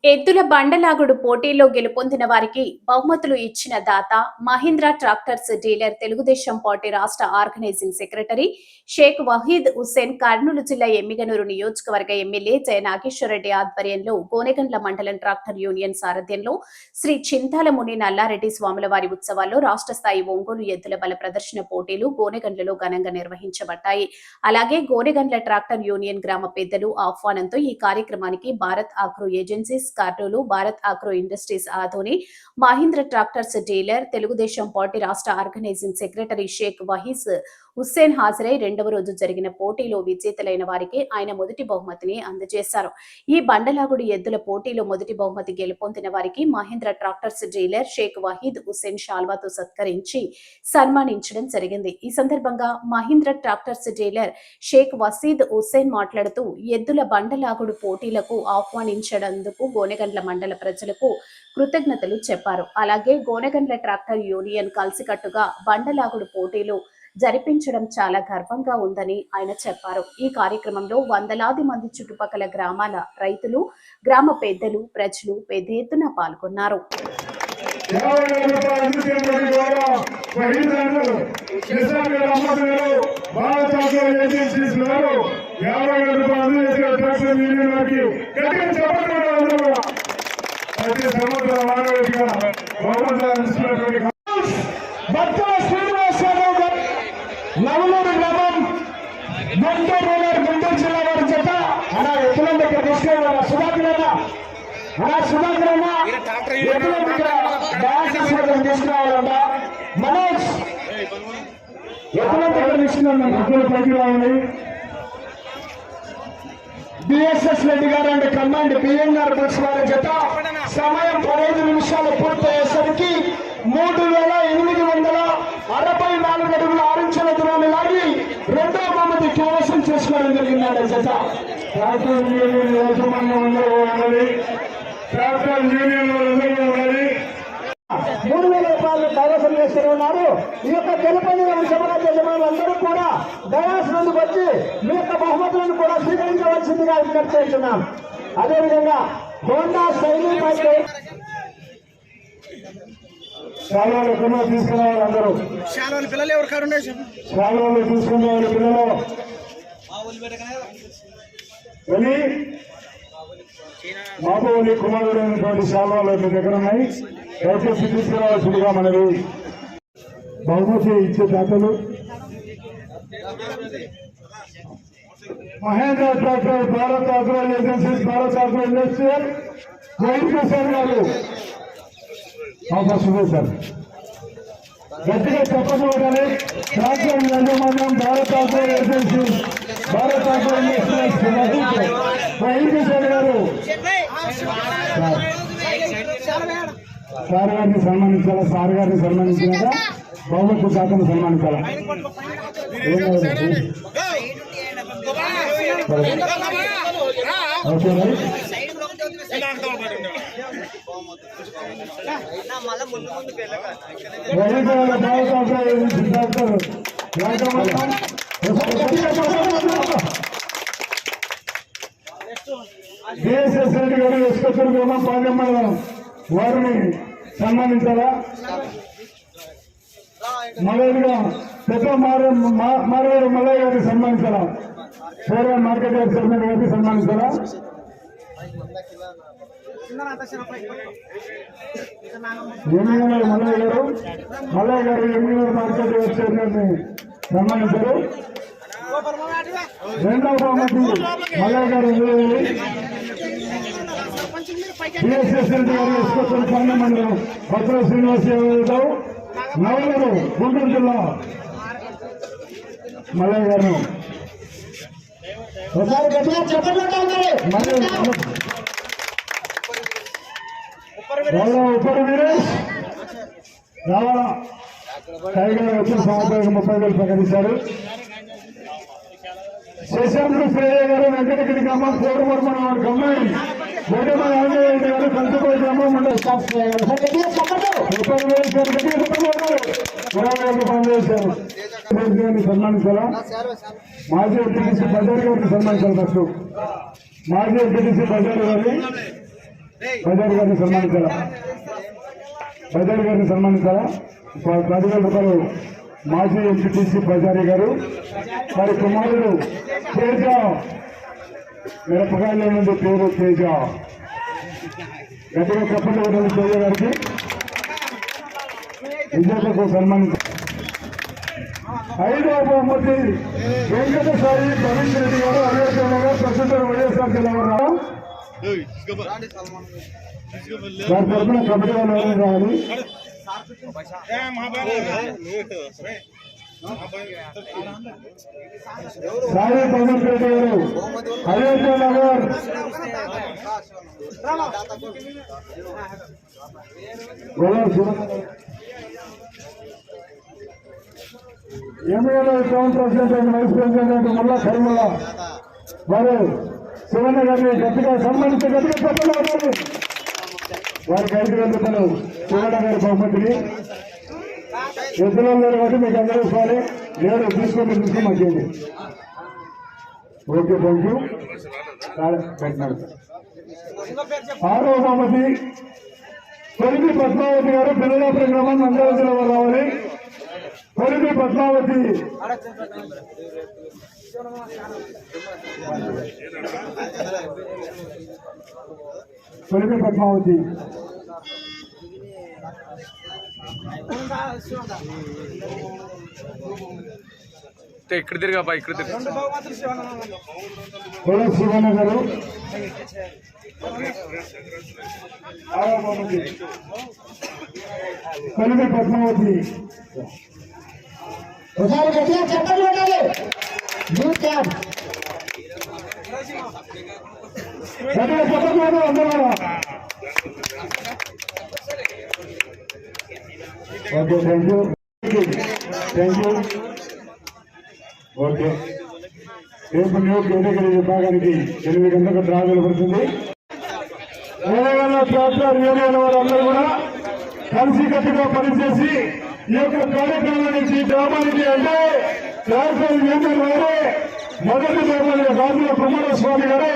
ఎద్దుల బండలాగుడు పోటీలో గెలుపొందిన వారికి బహుమతులు ఇచ్చిన దాత Mahindra tractors dealer Telugu Desam party రాష్ట్ర ఆర్గనైజింగ్ సెక్రటరీ షేక్ వహీద్ హుస్సేన్ కర్నూలు జిల్లా ఎమ్మిగనూరు నియోజకవర్గ ఎమ్మెల్యే జయ నాగేశ్వరరెడ్డి ఆధ్వర్యంలో గోనెగండ్ల మండలం ట్రాక్టర్ యూనియన్ సారథ్యంలో శ్రీ చింతాలముని నల్లారెడ్డి స్వాముల వారి ఉత్సవాల్లో రాష్ట్ర స్థాయి ఒంగోలు ఎద్దుల బల ప్రదర్శన పోటీలు గోనెగండ్లలో ఘనంగా నిర్వహించబడ్డాయి. అలాగే గోనెగండ్ల ట్రాక్టర్ యూనియన్ గ్రామ పెద్దలు ఆహ్వానంతో ఈ కార్యక్రమానికి Bharat agro agencies Kurnool, Bharat agro industries Adoni Mahindra tractors dealer Telugu Desam party రాష్ట్ర ఆర్గనైజింగ్ సెక్రటరీ షేక్ వహీద్ హుస్సేన్ హాజరై రెండవ రోజు జరిగిన పోటీలో విజేతలైన వారికి ఆయన మొదటి బహుమతిని అందజేశారు. ఈ బండలాగుడు ఎద్దుల పోటీలో మొదటి బహుమతి గెలుపొందిన వారికి మహీంద్ర ట్రాక్టర్స్ డీలర్ షేక్ వహీద్ హుస్సేన్ షాల్వాతో సత్కరించి సన్మానించడం జరిగింది. ఈ సందర్భంగా మహీంద్ర ట్రాక్టర్స్ డీలర్ షేక్ వసీద్ హుస్సేన్ మాట్లాడుతూ ఎద్దుల బండలాగుడు పోటీలకు ఆహ్వానించడందుకు గోనెగండ్ల మండల ప్రజలకు కృతజ్ఞతలు చెప్పారు. అలాగే గోనెగండ్ల ట్రాక్టర్ యూనియన్ కలిసికట్టుగా బండలాగుడు పోటీలు జరిపించడం చాలా గర్వంగా ఉందని ఆయన చెప్పారు. ఈ కార్యక్రమంలో వందలాది మంది చుట్టుపక్కల గ్రామాల రైతులు, గ్రామ పెద్దలు, ప్రజలు పెద్ద ఎత్తున పాల్గొన్నారు. నవలూరు గ్రామం గుంటూరు జిల్లా వారి చేత అలా ఎత్తుల దగ్గర తీసుకెళ్ళాల సుధాకరణ ఎత్తుల దగ్గర తీసుకురావాలంట. మనోజ్ ఎత్తుల దగ్గర తీసుకున్నాం ఎత్తుల పైకి రావాలి. బిఎస్ఎస్ రెడ్డి గారు అంటే కమాండ్ పిఎన్ఆర్ బస్ వారి చేత సమయం 15 నిమిషాలు పూర్తయ్యేసరికి 3864 అడుగుల 6 ఇంచుల దూరాన్ని లాగి రెండవ బహుమతి కైవసం చేసుకోవడం జరిగిందండి. చేత ట్రాక్టర్ యూనియన్ యాజమాన్యం అందరూ ఉండాలి, ట్రాక్టర్ యూనియన్ ఉండాలి. 3000 రూపాయలు కైవసం చేస్తూ ఉన్నారు. ఈ యొక్క గెలుపొందిన విషయమైన యజమానులందరూ కూడా డయాస్ ముందుకు వచ్చి మీ యొక్క బహుమతులను కూడా స్వీకరించవలసిందిగా విజ్ఞప్తి చేస్తున్నాం. అదేవిధంగా హోండా శైలి పైకి శాలలో ఎక్కడో తీసుకురావాలి. అందరూ పిల్లలు ఎవరు కాడు శాలలో తీసుకునే వాళ్ళ పిల్లలు వెళ్ళి మాబోలి కుమారుడు అయినటువంటి శాలలో మీ దగ్గర ఉన్నాయి, దయచేసి తీసుకురావాల్సిందిగా మనవి. బహుమతి ఇచ్చే దాతలు Mahindra tractor, Bharat agro agencies, Bharat agro industrial Jain గారు సార్ గట్టిగా చెప్పకూడదని ట్రాక్టర్ యాజమాన్యం, Bharat agro agency, Bharat agro industrials గారు సార్ గారిని సన్మానించాలా. సార్ గారిని సన్మానించినాక బహుమతి శాఖను సన్మానించాలా. ఓకే మరి బిఎస్ఎస్ రెడ్డి గారు ఎస్కొత్తూరు గ్రామం పాలెం వారిని సన్మానించాలా. మల్లయ్య పెద్ద మారవేరు మల్లయ్య గారిని సన్మానించాలా. సూర్య మార్కెట్ యార్డ్ చైర్మన్ గారిని సన్మానించాలా. ఎమ్మిగనూరు మల్లయ్య గారు ఎమ్మిగనూరు మార్కెట్ యార్డ్ చైర్మన్ ని సన్మానించారు. రెండవ బహుమతి మల్లయ్య గారు బిఎస్ఎస్ రెడ్డి గారు ఎస్కొత్తూరు పాలెం మండలం భద్ర శ్రీనివాస్ యాదవ్, నవలూరు గుంటూరు జిల్లా మల్లయ్య గారు ఉప్పరి వీరేష్ రావాల టైగర్ వచ్చిన సంవత్సరానికి 30,000 ప్రకటించారు. శశాంకుడు శ్రేయ గారు వెంకటగిరి గ్రామం, కోరవర్మ కమ్మాయి, గోడెమ్మ ఆంజనేయ గారు కంచుకోయి గ్రామం పనిచేశారు. సన్మానించాలా. మాజీ ఎంపీటీసీ బజార్ గారిని సన్మానించాలి. ఫస్ట్ మాజీ ఎంపీటీసీ బజార్ గారిని బజార్ గారిని సన్మానించాలా? బజార్ గారిని సన్మానించాలా? 10,000 రూపాయలు మాజీ ఎంపీటీసీ బజారీ గారు, వారి కుమారుడు తేజ, మిరపకాయల నుండి పేరు తేజ. గట్టిగా చెప్పండి కొట్టాలి తేజ గారికి. విజేతకు సన్మానించాలి. 5వ బహుమతి వెంకట సాయి భవిష్ రెడ్డి గారు, అయోధ్య నగర్, ప్రొఫెసర్ వైఎస్ఆర్ జిల్లా వారి తరఫున కబడ్డీ వాళ్ళు రావాలి. సాయి భవిష్ రెడ్డి గారు, అయోధ్య నగర్. ఎంఏలో town president, vice president Mulla Karimulla వారు శివన్న గారిని గట్టిగా సన్మానించి గట్టిగా చెప్పాలి. వారికి 5,000 రూపాయలు శివన్న గారి బహుమతిని. ఎద్దులో లేరు కాబట్టి మీకు అందరూ ఇవ్వాలి. లేడు తీసుకొని మాకేంటి. Okay, thank you. 6వ బహుమతి కొలిమి పద్మావతి గారు, పిల్లలాపురం గ్రామం, నంద్యాల జిల్లా వారు రావాలి. కొలిమి పద్మావతి. కొలిమి పద్మావతి. ఇక్కడ తిరిగా ఇక్కడ తిరిగి శివన్న గారు. కొలిమి పద్మావతి. ఒకసారి గట్టిగా చెప్పండి కొట్టాలి. గట్టిగా చెప్పండి అందరూ. Okay, thank you. Thank you. Okay, రేపు న్యూ కేటగిరీ విభాగానికి 8 గంటలకు డ్రా వెలువడుతుంది. తెలంగాణ ట్రాక్టర్ యూనియన్ వారందరూ కూడా కలిసి కట్టుగా పనిచేసి ఈ యొక్క కార్యక్రమానికి గ్రామానికి అంటే ట్రాక్టర్ యూనియన్ వారు మొదటి గ్రామానికి రాజుల కుమారస్వామి గారు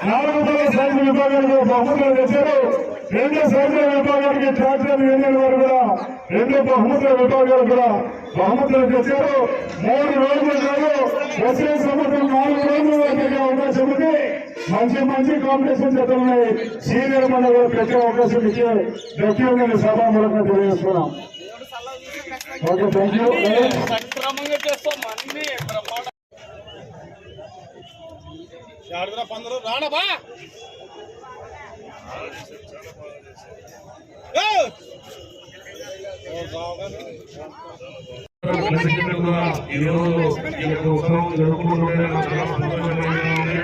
400 సైజు విభాగానికి బహుమతులు తెచ్చారు. 2 సైజుల విభాగానికి ట్రాక్టర్ యూనియన్ వారు కూడా 2 బహుమతుల విభాగాలు కూడా బహుమతులు తెచ్చారు. 3 రోజులు కాదు, వచ్చే సంవత్సరం 4 రోజుల వరకు అవకాశం ఉంది. మంచి కాంపిటీషన్ జరుగుతున్నాయి. సీనియర్ మండలి పెట్టే అవకాశం ఇచ్చే వ్యక్తులను సభామూలంగా తెలియజేస్తున్నాం. Okay, thank you. రాణబా ఈరోజు ఈ యొక్క ఉత్సవం జరుపుకుంటుంటే చాలా సంతోషంగా ఉంది.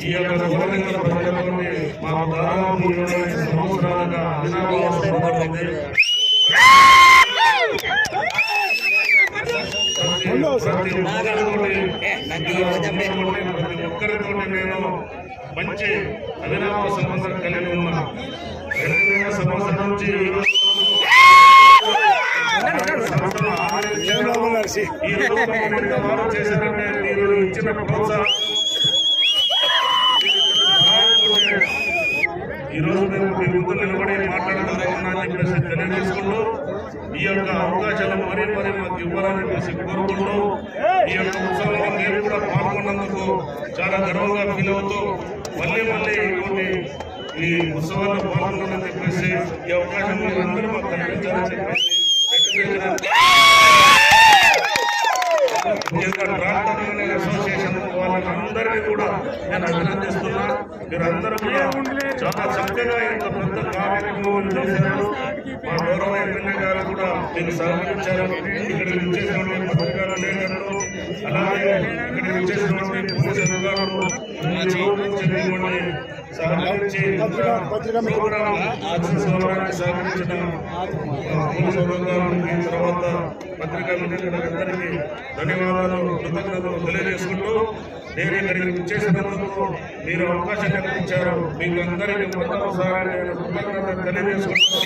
ఈ యొక్క గోవింద ప్రజలని మా దాదాపు 25 సంవత్సరాలుగా అవినాభావం జరుగుతుంది. ప్రతి ఒక్కరితో నేను మంచి అవినాభ సంబంధం కలిగి ఉన్నా. 2000 సంవత్సరం నుంచి ఈ రోజు చేశారంటే మీరు ఇచ్చిన ప్రోత్సాహం. ఈ రోజు మేము మీ ముందు నిలబడి మాట్లాడగలుగుతున్నానని చెప్పేసి తెలియజేసుకుంటూ ఈ యొక్క అవకాశాలను మరీ మాకు ఇవ్వాలని చెప్పేసి కోరుకుంటూ ఈ యొక్క ఉత్సవంలో మీరు కూడా పాల్గొన్నందుకు చాలా గర్వంగా ఫీల్ అవుతూ మళ్ళీ ఇటువంటి ఈ ఉత్సవాల్లో పాల్గొనాలని చెప్పేసి ఈ అవకాశం మీరు అందరూ మాకు కల్పించాలని చెప్పేసి ట్రాక్టర్ అసోసియేషన్ వాళ్ళందరినీ కూడా నేను అభినందిస్తున్నా. మీరందరూ కూడా చాలా చక్కగా ఇంత పెద్ద కార్యక్రమం చేశారు. మా గౌరవ ఎమ్మెల్యే గారు కూడా మీకు సహకరించారు. ఇక్కడ చేసినటువంటి పత్రికల లేఖలు, అలాగే ఇక్కడ చేసినటువంటి పోలీసు అధికారులు సహకరించి ప్రోగ్రాం సహకరించిన పోలీసు అధికారులకి, తర్వాత పత్రికా విలేకరులందరికీ ధన్యవాదాలు, కృతజ్ఞతలు తెలియజేసుకుంటూ నేను ఇక్కడికి చేసినందుకు మీరు అవకాశం కల్పించారు. మీకు అందరికీ మొదటిసారి నేను కృతజ్ఞతలు తెలియజేసుకుంటూ